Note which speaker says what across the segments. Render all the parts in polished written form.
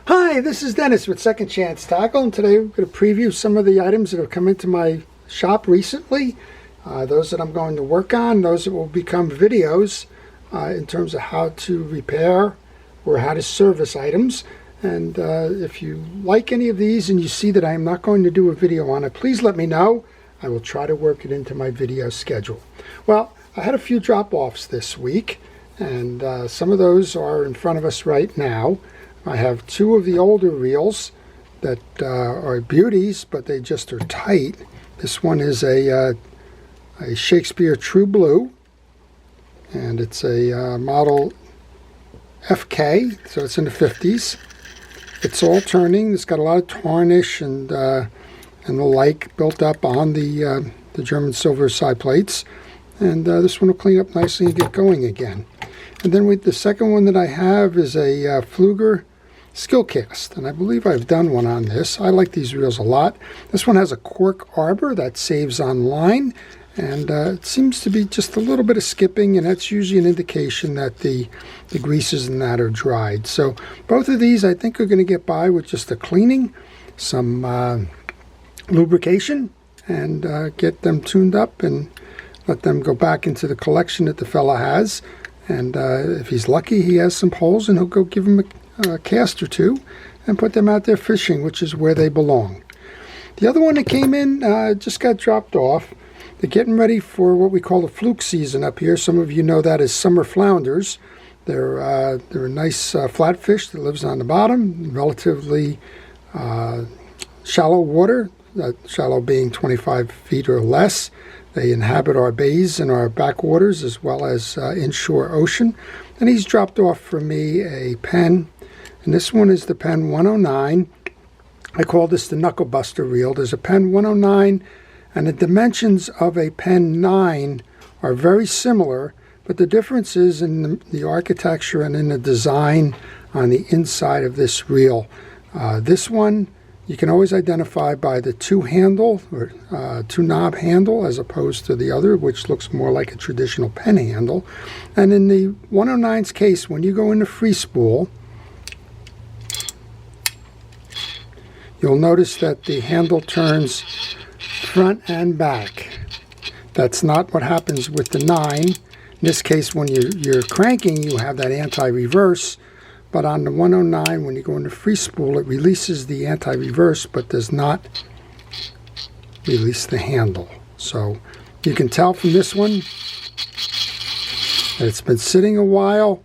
Speaker 1: Hi, this is Dennis with Second Chance Tackle, and today we're going to preview some of the items that have come into my shop recently. Those that I'm going to work on, those that will become videos in terms of how to repair or how to service items. And if you like any of these and you see that I am not going to do a video on it, please let me know. I will try to work it into my video schedule. Well, I had a few drop-offs this week, and some of those are in front of us right now. I have two of the older reels that are beauties, but they just are tight. This one is a Shakespeare True Blue, and it's a model FK, so it's in the 50s. It's all turning. It's got a lot of tarnish and the like built up on the German silver side plates, and this one will clean up nicely and get going again. And then with the second one that I have is a Pfluger Skill Cast, and I believe I've done one on this. I like these reels a lot. This one has a cork arbor that saves on line, and it seems to be just a little bit of skipping, and that's usually an indication that the greases in that are dried. So both of these I think are going to get by with just a cleaning, some lubrication, and get them tuned up and let them go back into the collection that the fella has. And if he's lucky, he has some poles, and he'll go give them a cast or two and put them out there fishing, which is where they belong. The other one that came in just got dropped off. They're getting ready for what we call the fluke season up here. Some of you know that as summer flounders. They're a nice flatfish that lives on the bottom, relatively shallow water, shallow being 25 feet or less. They inhabit our bays and our backwaters as well as inshore ocean. And he's dropped off for me a Penn, and this one is the Penn 109. I call this the Knuckle Buster reel. There's a Penn 109, and the dimensions of a Penn 9 are very similar, but the difference is in the architecture and in the design on the inside of this reel. This one you can always identify by the two-handle or two-knob handle as opposed to the other, which looks more like a traditional Penn handle. And in the 109's case, when you go into free spool, you'll notice that the handle turns front and back. That's not what happens with the 9. In this case, when you're cranking, you have that anti-reverse. But on the 109, when you go into free spool, it releases the anti-reverse, but does not release the handle. So you can tell from this one that it's been sitting a while.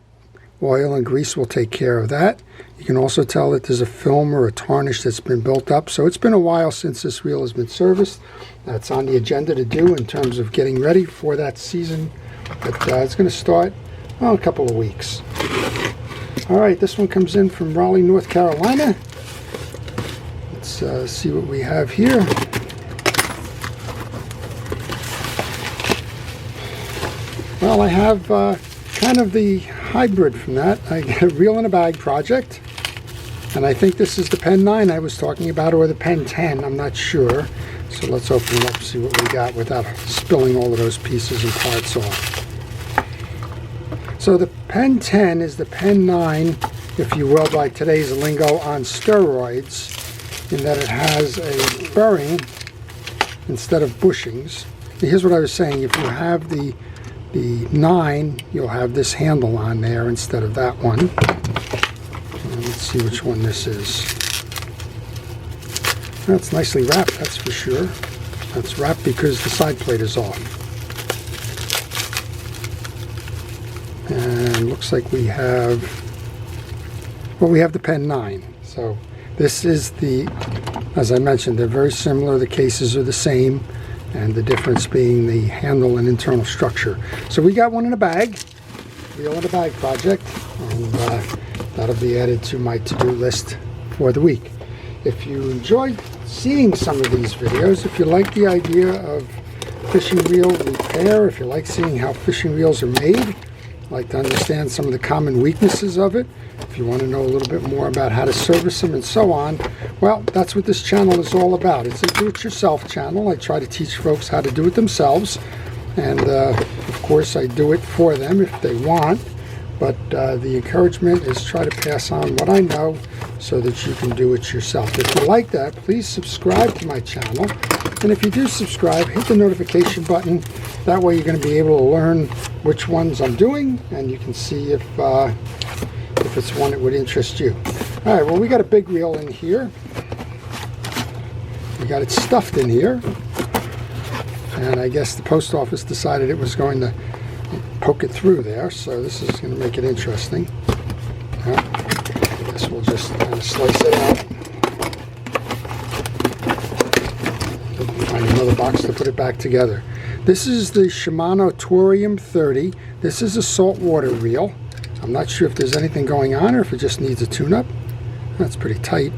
Speaker 1: Oil and grease will take care of that. You can also tell that there's a film or a tarnish that's been built up. So it's been a while since this reel has been serviced. That's on the agenda to do in terms of getting ready for that season. But it's going to start in a couple of weeks. All right, this one comes in from Raleigh, North Carolina. Let's see what we have here. Well, I have kind of the hybrid from that. I get a reel in a bag project, and I think this is the Penn 9 I was talking about, or the Penn 10. I'm not sure. So let's open it up and see what we got without spilling all of those pieces and parts off. So the Penn 10 is the Penn 9, if you will, by today's lingo, on steroids, in that it has a bearing instead of bushings. Here's what I was saying. If you have the 9, you'll have this handle on there instead of that one. And let's see which one this is. That's nicely wrapped, that's for sure. That's wrapped because the side plate is off. And looks like we have the Penn 9. So this is as I mentioned, they're very similar. The cases are the same, and the difference being the handle and internal structure. So we got one in a bag, reel in a bag project, and that'll be added to my to-do list for the week. If you enjoyed seeing some of these videos, if you like the idea of fishing reel repair, if you like seeing how fishing reels are made, like to understand some of the common weaknesses of it, if you want to know a little bit more about how to service them and so on, well, that's what this channel is all about. It's a do-it-yourself channel. I try to teach folks how to do it themselves, and of course I do it for them if they want, but the encouragement is try to pass on what I know so that you can do it yourself. If you like that, please subscribe to my channel, and if you do subscribe, hit the notification button. That way you're going to be able to learn which ones I'm doing, and you can see if it's one that would interest you. All right, well, we got a big reel in here. We got it stuffed in here, and I guess the post office decided it was going to poke it through there, so this is going to make it interesting. I guess we'll just kind of slice it out. Find another box to put it back together. This is the Shimano Torium 30. This is a saltwater reel. I'm not sure if there's anything going on or if it just needs a tune-up. That's pretty tight.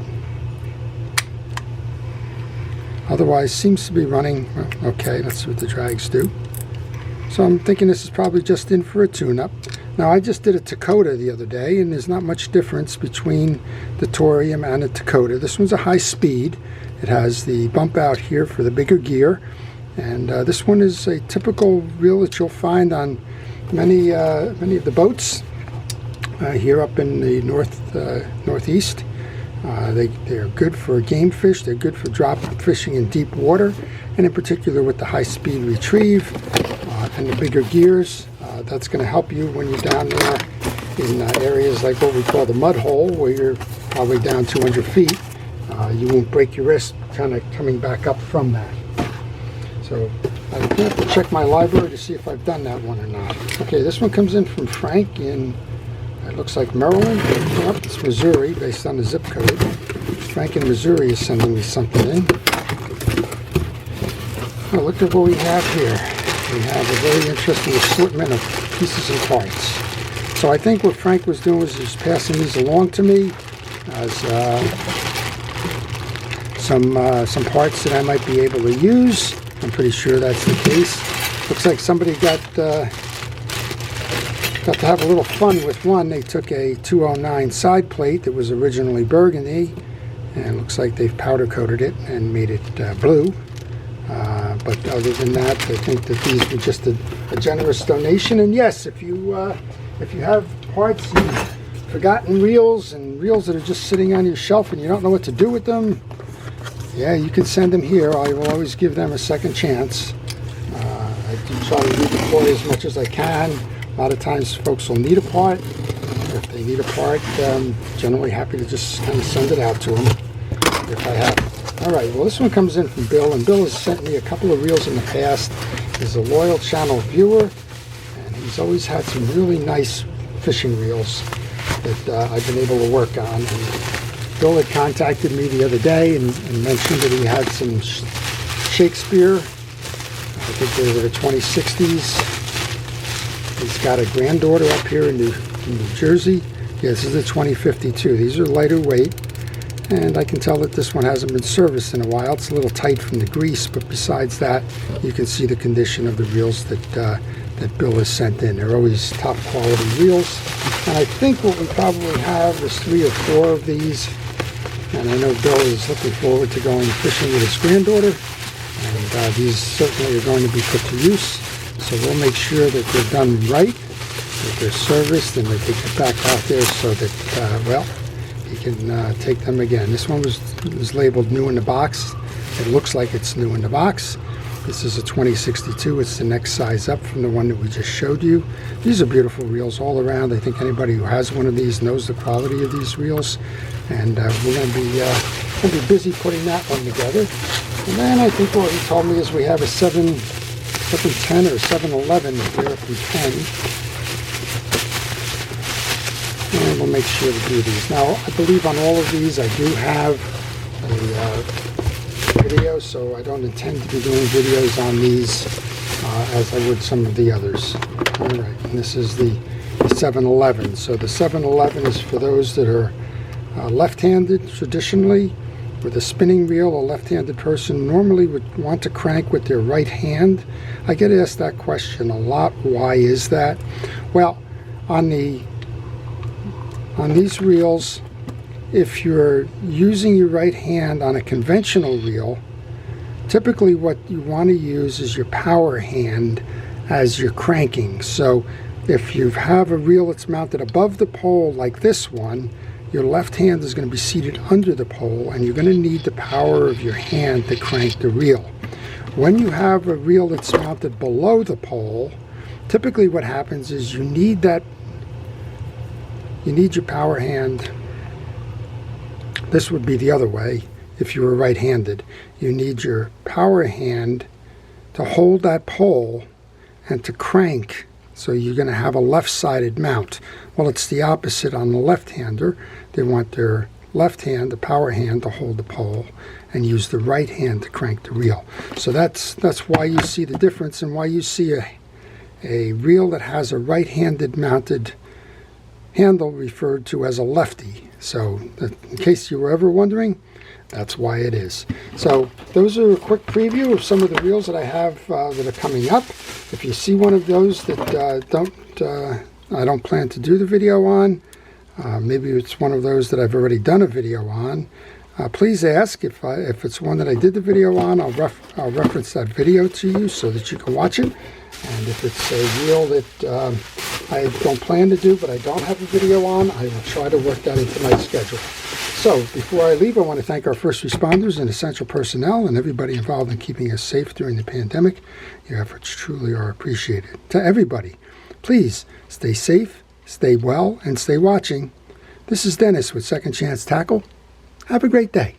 Speaker 1: Otherwise, seems to be running okay. Let's see what the drags do. So I'm thinking this is probably just in for a tune-up. Now, I just did a Dakota the other day, and there's not much difference between the Torium and the Dakota. This one's a high speed. It has the bump out here for the bigger gear, and this one is a typical reel that you'll find on many of the boats here up in the northeast. They're good for game fish. They're good for drop fishing in deep water, and in particular with the high-speed retrieve and the bigger gears. That's going to help you when you're down there in areas like what we call the mud hole, where you're probably down 200 feet. You won't break your wrist kind of coming back up from that. So I have to check my library to see if I've done that one or not. Okay, this one comes in from Frank in, it looks like Maryland. Nope, it's Missouri, based on the zip code. Frank in Missouri is sending me something in. Oh, look at what we have here. We have a very interesting assortment of pieces and parts. So I think what Frank was doing was just passing these along to me as some parts that I might be able to use. I'm pretty sure that's the case. Looks like somebody got to have a little fun with one. They took a 209 side plate that was originally burgundy, and looks like they've powder coated it and made it blue. But other than that, I think that these were just a generous donation. And yes, if you have parts and forgotten reels and reels that are just sitting on your shelf and you don't know what to do with them, yeah, you can send them here. I will always give them a second chance. I do try to redeploy as much as I can. A lot of times folks will need a part. If they need a part, generally happy to just kind of send it out to them if I have it. All right, well, this one comes in from Bill, and Bill has sent me a couple of reels in the past. He's a loyal channel viewer, and he's always had some really nice fishing reels that I've been able to work on. And Bill had contacted me the other day and mentioned that he had some Shakespeare. I think they were the 2060s. He's got a granddaughter up here in New Jersey. Yeah, this is the 2052. These are lighter weight, and I can tell that this one hasn't been serviced in a while. It's a little tight from the grease, but besides that, you can see the condition of the reels that Bill has sent in. They're always top quality reels, and I think what we probably have is 3 or 4 of these. And I know Bill is looking forward to going fishing with his granddaughter, and these certainly are going to be put to use. So we'll make sure that they're done right, that they're serviced, and that they get back out there so that, well, he can take them again. This one was labeled new in the box. It looks like it's new in the box. This is a 2062. It's the next size up from the one that we just showed you. These are beautiful reels all around. I think anybody who has one of these knows the quality of these reels. And we're going to be busy putting that one together. And then I think what he told me is we have a 710 or 711 here from Penn. And we'll make sure to do these. Now, I believe on all of these I do have a video, so I don't intend to be doing videos on these as I would some of the others. All right, and this is the 711. So the 711 is for those that are left-handed traditionally. With a spinning reel, a left-handed person normally would want to crank with their right hand. I get asked that question a lot. Why is that? Well, on these reels, if you're using your right hand on a conventional reel, typically what you want to use is your power hand as you're cranking. So If you have a reel that's mounted above the pole like this one, your left hand is going to be seated under the pole, and you're going to need the power of your hand to crank the reel. When you have a reel that's mounted below the pole, typically what happens is you need your power hand. This would be the other way if you were right-handed. You need your power hand to hold that pole and to crank, so you're going to have a left-sided mount. Well, it's the opposite on the left-hander. They want their left hand, the power hand, to hold the pole, and use the right hand to crank the reel. So that's why you see the difference, and why you see a reel that has a right-handed mounted handle referred to as a lefty. So in case you were ever wondering, that's why it is. So those are a quick preview of some of the reels that I have that are coming up. If you see one of those that I don't plan to do the video on, maybe it's one of those that I've already done a video on, please ask. If it's one that I did the video on, I'll reference that video to you so that you can watch it. And if it's a reel that I don't plan to do but I don't have a video on, I will try to work that into my schedule. So before I leave, I want to thank our first responders and essential personnel and everybody involved in keeping us safe during the pandemic. Your efforts truly are appreciated. To everybody, please stay safe, stay well, and stay watching. This is Dennis with Second Chance Tackle. Have a great day.